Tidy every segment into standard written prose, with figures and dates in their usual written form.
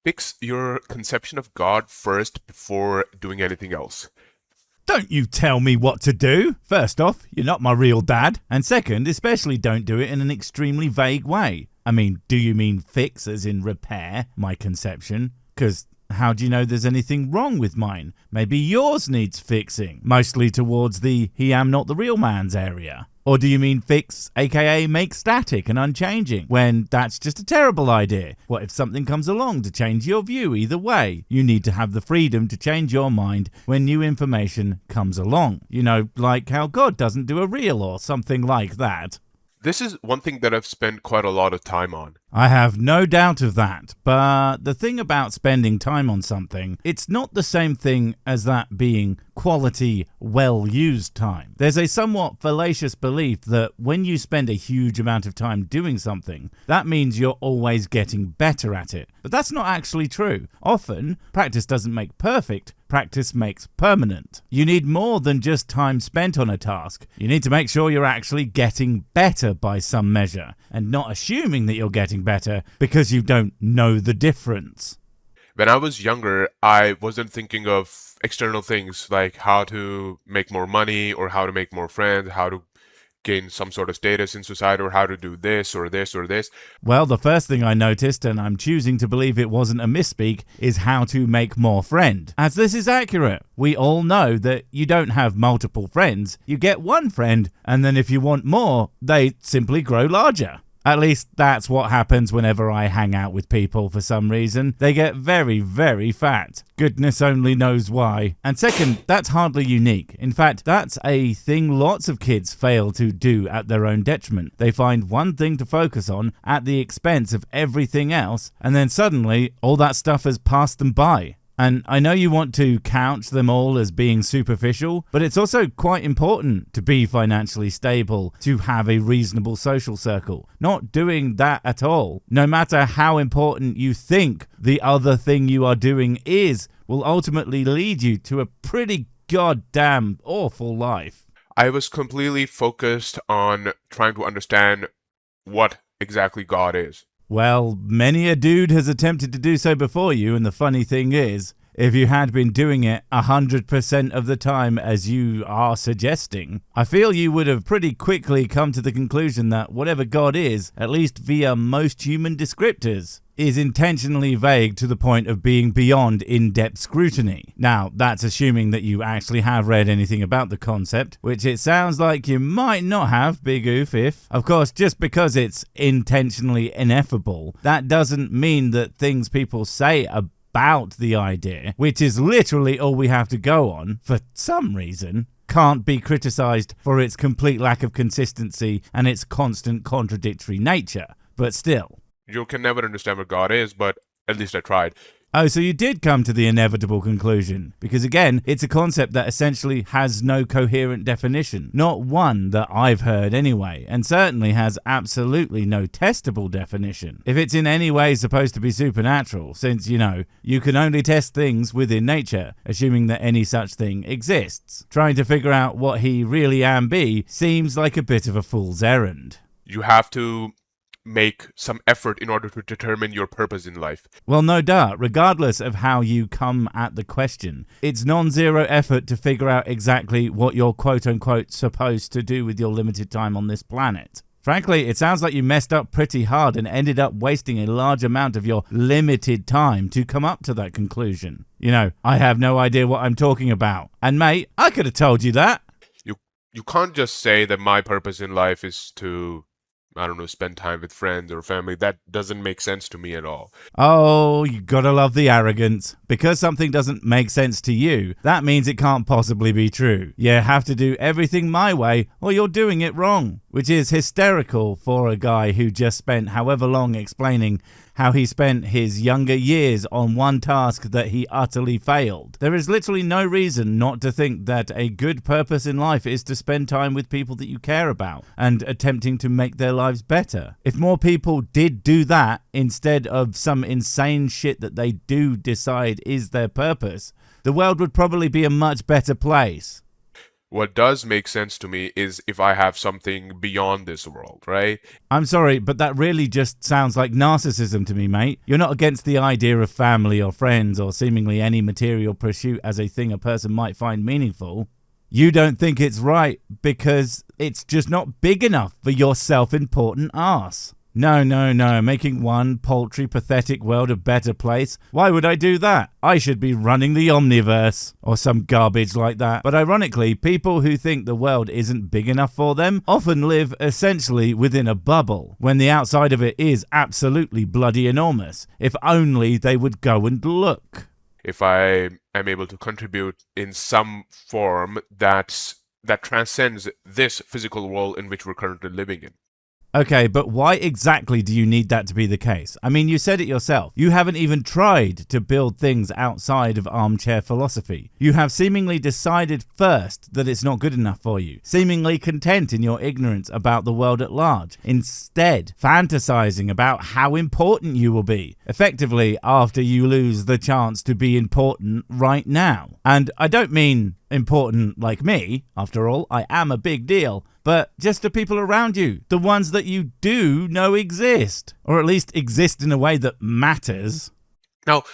Fix your conception of God first before doing anything else. Don't you tell me what to do. First off, you're not my real dad. And second, especially don't do it in an extremely vague way. I mean, do you mean fix as in repair my conception? Because how do you know there's anything wrong with mine? Maybe yours needs fixing, mostly towards the he am not the real man's area. Or do you mean fix, aka make static and unchanging, when that's just a terrible idea? What if something comes along to change your view either way? You need to have the freedom to change your mind when new information comes along. You know, like how God doesn't do a reel or something like that. This is one thing that I've spent quite a lot of time on. I have no doubt of that, but the thing about spending time on something, it's not the same thing as that being quality, well-used time. There's a somewhat fallacious belief that when you spend a huge amount of time doing something, that means you're always getting better at it. But that's not actually true. Often, practice doesn't make perfect. Practice makes permanent. You need more than just time spent on a task. You need to make sure you're actually getting better by some measure, and not assuming that you're getting better because you don't know the difference. When I was younger, I wasn't thinking of external things like how to make more money or how to make more friends, how to gain some sort of status in society, or how to do this or this or this. Well, the first thing I noticed, and I'm choosing to believe it wasn't a misspeak, is how to make more friend. As this is accurate. We all know that you don't have multiple friends. You get one friend, and then if you want more, they simply grow larger. At least that's what happens whenever I hang out with people for some reason. They get very, very fat. Goodness only knows why. And second, that's hardly unique. In fact, that's a thing lots of kids fail to do at their own detriment. They find one thing to focus on at the expense of everything else, and then suddenly all that stuff has passed them by. And I know you want to couch them all as being superficial, but it's also quite important to be financially stable, to have a reasonable social circle. Not doing that at all, no matter how important you think the other thing you are doing is, will ultimately lead you to a pretty goddamn awful life. I was completely focused on trying to understand what exactly God is. Well, many a dude has attempted to do so before you, and the funny thing is, if you had been doing it 100% of the time as you are suggesting, I feel you would have pretty quickly come to the conclusion that whatever God is, at least via most human descriptors, is intentionally vague to the point of being beyond in-depth scrutiny. Now, that's assuming that you actually have read anything about the concept, which it sounds like you might not have, big oof if. Of course, just because it's intentionally ineffable, that doesn't mean that things people say about the idea, which is literally all we have to go on, for some reason, can't be criticized for its complete lack of consistency and its constant contradictory nature. But still. You can never understand what God is, but at least I tried. Oh, so you did come to the inevitable conclusion. Because again, it's a concept that essentially has no coherent definition. Not one that I've heard anyway, and certainly has absolutely no testable definition. If it's in any way supposed to be supernatural, since, you know, you can only test things within nature, assuming that any such thing exists. Trying to figure out what he really am be seems like a bit of a fool's errand. You have to make some effort in order to determine your purpose in life. Well, no doubt, regardless of how you come at the question, it's non-zero effort to figure out exactly what you're quote-unquote supposed to do with your limited time on this planet. Frankly, it sounds like you messed up pretty hard and ended up wasting a large amount of your limited time to come up to that conclusion. You know, I have no idea what I'm talking about. And mate, I could have told you that. You can't just say that my purpose in life is to, I don't know, spend time with friends or family. That doesn't make sense to me at all. Oh, you gotta love the arrogance. Because something doesn't make sense to you, that means it can't possibly be true. You have to do everything my way, or you're doing it wrong. Which is hysterical for a guy who just spent however long explaining how he spent his younger years on one task that he utterly failed. There is literally no reason not to think that a good purpose in life is to spend time with people that you care about and attempting to make their lives better. If more people did do that instead of some insane shit that they do decide is their purpose, the world would probably be a much better place. What does make sense to me is if I have something beyond this world, right? I'm sorry, but that really just sounds like narcissism to me, mate. You're not against the idea of family or friends or seemingly any material pursuit as a thing a person might find meaningful. You don't think it's right because it's just not big enough for your self-important arse. No, making one paltry, pathetic world a better place. Why would I do that? I should be running the omniverse or some garbage like that. But ironically, people who think the world isn't big enough for them often live essentially within a bubble, when the outside of it is absolutely bloody enormous. If only they would go and look. If I am able to contribute in some form that transcends this physical world in which we're currently living in. Okay, but why exactly do you need that to be the case? I mean, you said it yourself. You haven't even tried to build things outside of armchair philosophy. You have seemingly decided first that it's not good enough for you, seemingly content in your ignorance about the world at large, instead fantasizing about how important you will be, effectively after you lose the chance to be important right now. And I don't mean important like me, after all, I am a big deal, but just the people around you, the ones that you do know exist, or at least exist in a way that matters. Now,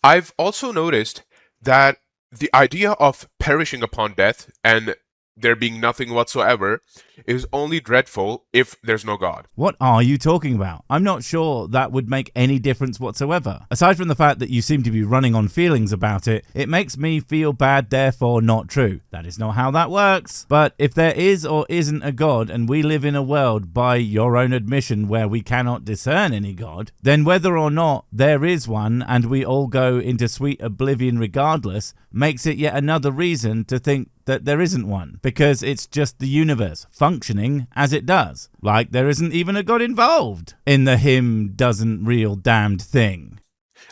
I've also noticed that the idea of perishing upon death and there being nothing whatsoever is only dreadful if there's no God. What are you talking about? I'm not sure that would make any difference whatsoever. Aside from the fact that you seem to be running on feelings about it, it makes me feel bad, therefore not true. That is not how that works. But if there is or isn't a God, and we live in a world by your own admission where we cannot discern any God, then whether or not there is one and we all go into sweet oblivion regardless, makes it yet another reason to think that there isn't one, because it's just the universe functioning as it does, like there isn't even a God involved in the him doesn't real damned thing.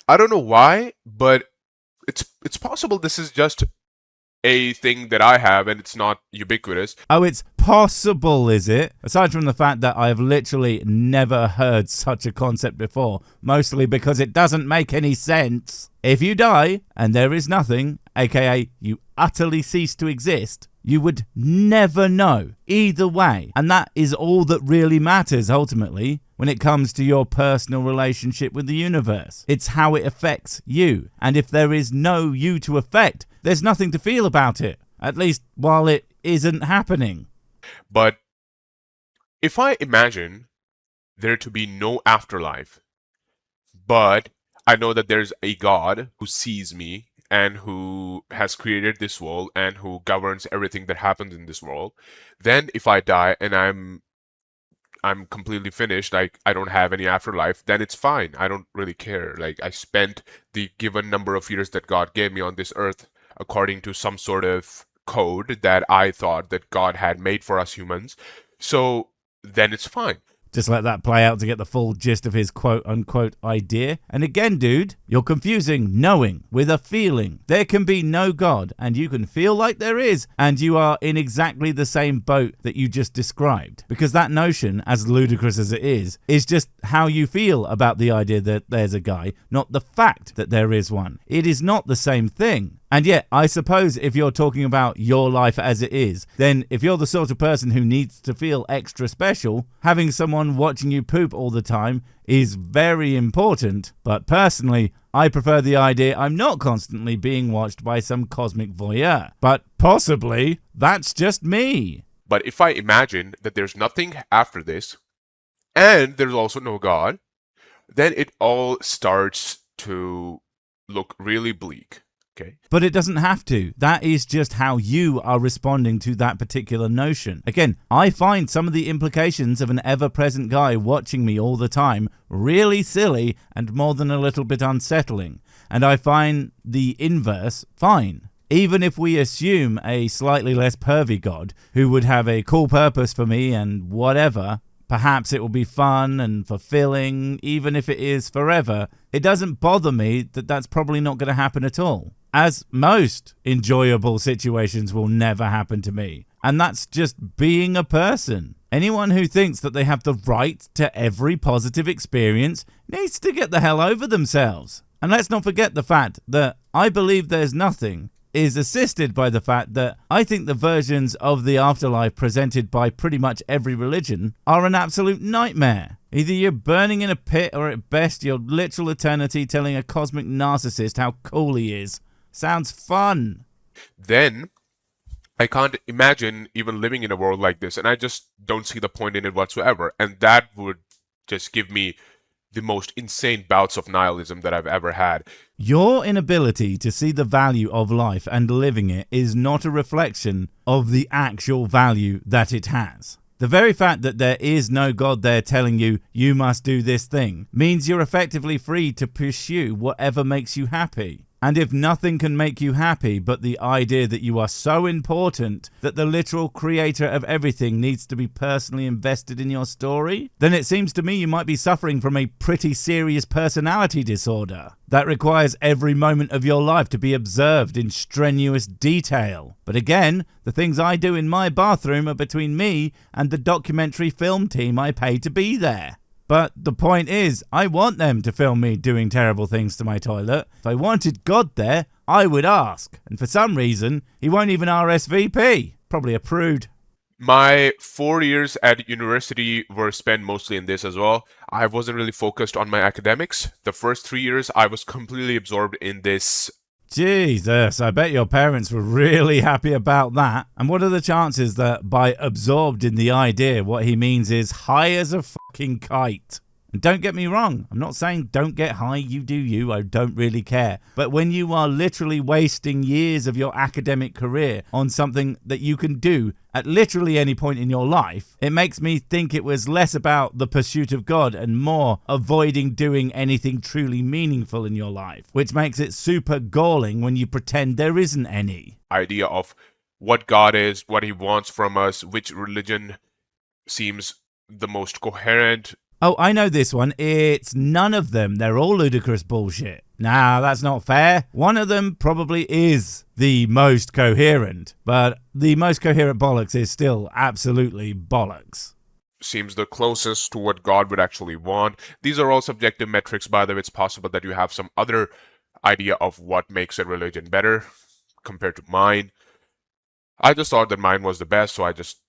I don't know why, but it's possible this is just a thing that I have and it's not ubiquitous. Oh, it's possible, is it? Aside from the fact that I have literally never heard such a concept before, mostly because it doesn't make any sense. If you die and there is nothing, aka you utterly cease to exist, you would never know either way. And that is all that really matters ultimately when it comes to your personal relationship with the universe. It's how it affects you. And if there is no you to affect, there's nothing to feel about it, at least while it isn't happening. But if I imagine there to be no afterlife, but I know that there's a God who sees me and who has created this world and who governs everything that happens in this world, then if I die and I'm completely finished, like I don't have any afterlife, then it's fine. I don't really care. Like I spent the given number of years that God gave me on this earth according to some sort of code that I thought that God had made for us humans. So then it's fine. Just let that play out to get the full gist of his quote-unquote idea. And again, dude, you're confusing knowing with a feeling. There can be no God, and you can feel like there is, and you are in exactly the same boat that you just described. Because that notion, as ludicrous as it is just how you feel about the idea that there's a guy, not the fact that there is one. It is not the same thing. And yet, I suppose if you're talking about your life as it is, then if you're the sort of person who needs to feel extra special, having someone watching you poop all the time is very important. But personally, I prefer the idea I'm not constantly being watched by some cosmic voyeur. But possibly, that's just me. But if I imagine that there's nothing after this, and there's also no God, then it all starts to look really bleak. Okay. But it doesn't have to. That is just how you are responding to that particular notion. Again, I find some of the implications of an ever-present guy watching me all the time really silly and more than a little bit unsettling. And I find the inverse fine. Even if we assume a slightly less pervy God who would have a cool purpose for me and whatever, perhaps it will be fun and fulfilling, even if it is forever, it doesn't bother me that that's probably not going to happen at all. As most enjoyable situations will never happen to me. And that's just being a person. Anyone who thinks that they have the right to every positive experience needs to get the hell over themselves. And let's not forget the fact that I believe there's nothing is assisted by the fact that I think the versions of the afterlife presented by pretty much every religion are an absolute nightmare. Either you're burning in a pit, or at best your literal eternity telling a cosmic narcissist how cool he is. Sounds fun. Then I can't imagine even living in a world like this, and I just don't see the point in it whatsoever. And that would just give me the most insane bouts of nihilism that I've ever had. Your inability to see the value of life and living it is not a reflection of the actual value that it has. The very fact that there is no God there telling you, you must do this thing, means you're effectively free to pursue whatever makes you happy. And if nothing can make you happy but the idea that you are so important that the literal creator of everything needs to be personally invested in your story, then it seems to me you might be suffering from a pretty serious personality disorder that requires every moment of your life to be observed in strenuous detail. But again, the things I do in my bathroom are between me and the documentary film team I pay to be there. But the point is, I want them to film me doing terrible things to my toilet. If I wanted God there, I would ask. And for some reason, he won't even RSVP. Probably a prude. My 4 years at university were spent mostly in this as well. I wasn't really focused on my academics. The first 3 years, I was completely absorbed in this. Jesus, I bet your parents were really happy about that. And what are the chances that by absorbed in the idea, what he means is high as a fucking kite? And don't get me wrong, I'm not saying don't get high, you do you, I don't really care. But when you are literally wasting years of your academic career on something that you can do at literally any point in your life, it makes me think it was less about the pursuit of God and more avoiding doing anything truly meaningful in your life, which makes it super galling when you pretend there isn't any. Idea of what God is, what he wants from us, which religion seems the most coherent. Oh, I know this one. It's none of them. They're all ludicrous bullshit. Nah, that's not fair. One of them probably is the most coherent, but the most coherent bollocks is still absolutely bollocks. Seems the closest to what God would actually want. These are all subjective metrics, by the way. It's possible that you have some other idea of what makes a religion better compared to mine. I just thought that mine was the best, so I just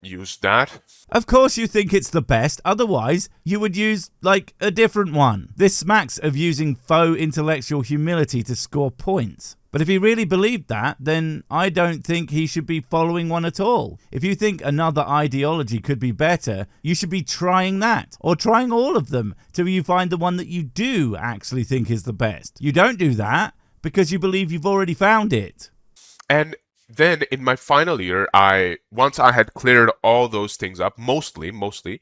use that. Of course you think it's the best, otherwise you would use, like, a different one. This smacks of using faux intellectual humility to score points. But if he really believed that, then I don't think he should be following one at all. If you think another ideology could be better, you should be trying that, or trying all of them, till you find the one that you do actually think is the best. You don't do that because you believe you've already found it. And then in my final year, once I had cleared all those things up, mostly,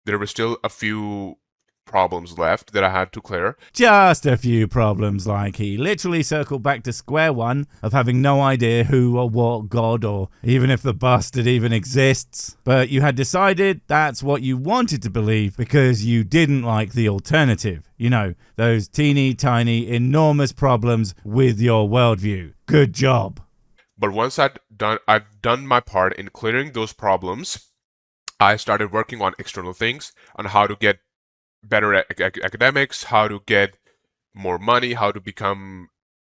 there were still a few problems left that I had to clear. Just a few problems, like he literally circled back to square one of having no idea who or what God or even if the bastard even exists. But you had decided that's what you wanted to believe because you didn't like the alternative. You know, those teeny tiny enormous problems with your worldview. Good job. But once I'd done my part in clearing those problems, I started working on external things, on how to get better at academics, how to get more money, how to become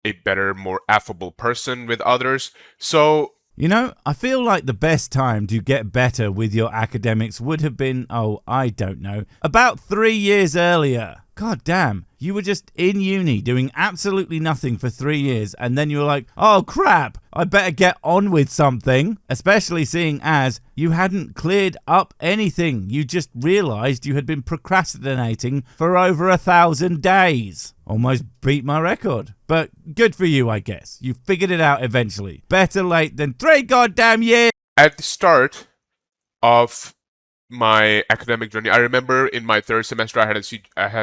a better, more affable person with others. So, you know, I feel like the best time to get better with your academics would have been, I don't know, about 3 years earlier. God damn, you were just in uni doing absolutely nothing for 3 years and then you were like, oh crap, I better get on with something. Especially seeing as you hadn't cleared up anything. You just realised you had been procrastinating for over 1,000 days. Almost beat my record. But good for you, I guess. You figured it out eventually. Better late than 3 goddamn years. At the start of my academic journey, I remember in my third semester I had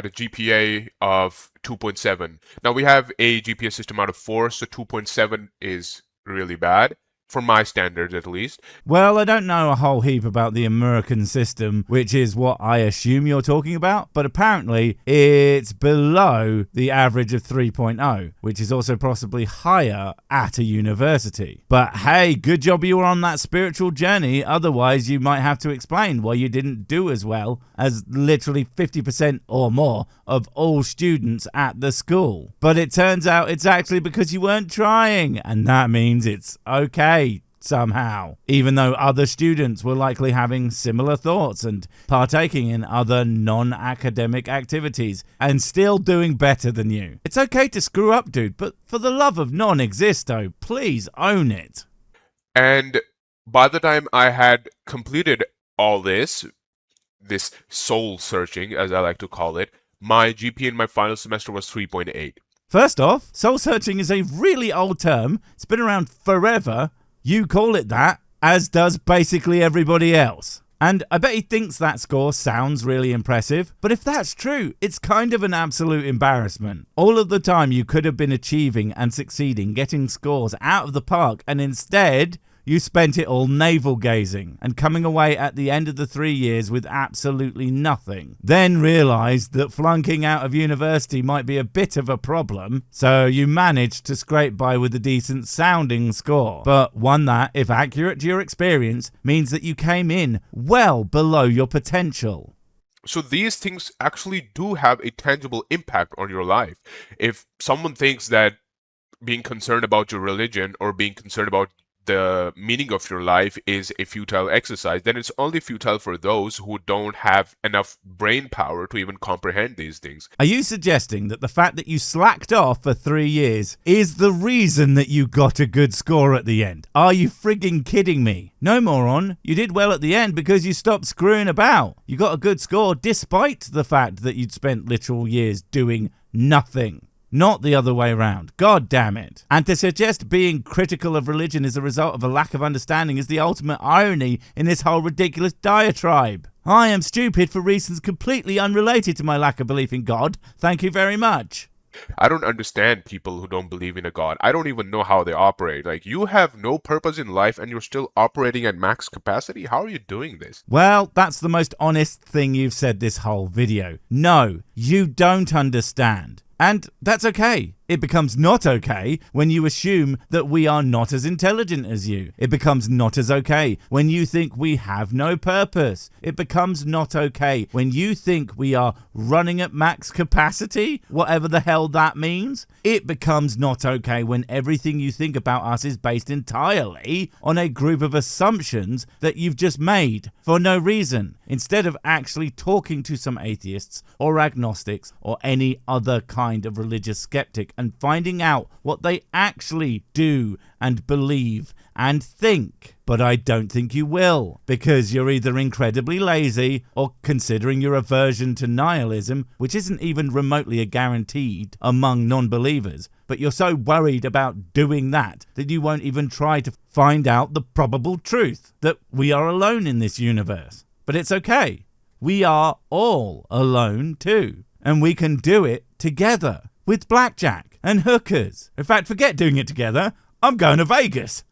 a GPA of 2.7. Now we have a GPA system out of 4, so 2.7 is really bad. for my standards at least. Well, I don't know a whole heap about the American system, which is what I assume you're talking about, but apparently it's below the average of 3.0, which is also possibly higher at a university. But hey, good job you were on that spiritual journey, otherwise you might have to explain why you didn't do as well as literally 50% or more of all students at the school. But it turns out it's actually because you weren't trying, and that means it's okay somehow, even though other students were likely having similar thoughts and partaking in other non-academic activities and still doing better than you. It's okay to screw up, dude, but for the love of non-existo, please own it. And by the time I had completed all this soul searching, as I like to call it, my GPA in my final semester was 3.8. First off, soul searching is a really old term. It's been around forever. You call it that, as does basically everybody else. And I bet he thinks that score sounds really impressive. But if that's true, it's kind of an absolute embarrassment. All of the time you could have been achieving and succeeding, getting scores out of the park, and instead you spent it all navel-gazing and coming away at the end of the 3 years with absolutely nothing. Then realised that flunking out of university might be a bit of a problem, so you managed to scrape by with a decent sounding score. But one that, if accurate to your experience, means that you came in well below your potential. So these things actually do have a tangible impact on your life. If someone thinks that being concerned about your religion or being concerned about the meaning of your life is a futile exercise, then it's only futile for those who don't have enough brain power to even comprehend these things. Are you suggesting that the fact that you slacked off for 3 years is the reason that you got a good score at the end? Are you frigging kidding me? No, moron. You did well at the end because you stopped screwing about. You got a good score despite the fact that you'd spent literal years doing nothing. Not the other way around. God damn it. And to suggest being critical of religion is a result of a lack of understanding is the ultimate irony in this whole ridiculous diatribe. I am stupid for reasons completely unrelated to my lack of belief in God. Thank you very much. I don't understand people who don't believe in a god. I don't even know how they operate. Like, you have no purpose in life and you're still operating at max capacity? How are you doing this? Well, that's the most honest thing you've said this whole video. No, you don't understand. And that's okay. It becomes not okay when you assume that we are not as intelligent as you. It becomes not as okay when you think we have no purpose. It becomes not okay when you think we are running at max capacity, whatever the hell that means. It becomes not okay when everything you think about us is based entirely on a group of assumptions that you've just made for no reason, instead of actually talking to some atheists or agnostics or any other kind of religious skeptic and finding out what they actually do and believe and think. But I don't think you will, because you're either incredibly lazy or considering your aversion to nihilism, which isn't even remotely a guaranteed among non-believers, but you're so worried about doing that you won't even try to find out the probable truth that we are alone in this universe. But it's okay. We are all alone too, and we can do it together with blackjack and hookers. In fact, forget doing it together. I'm going to Vegas.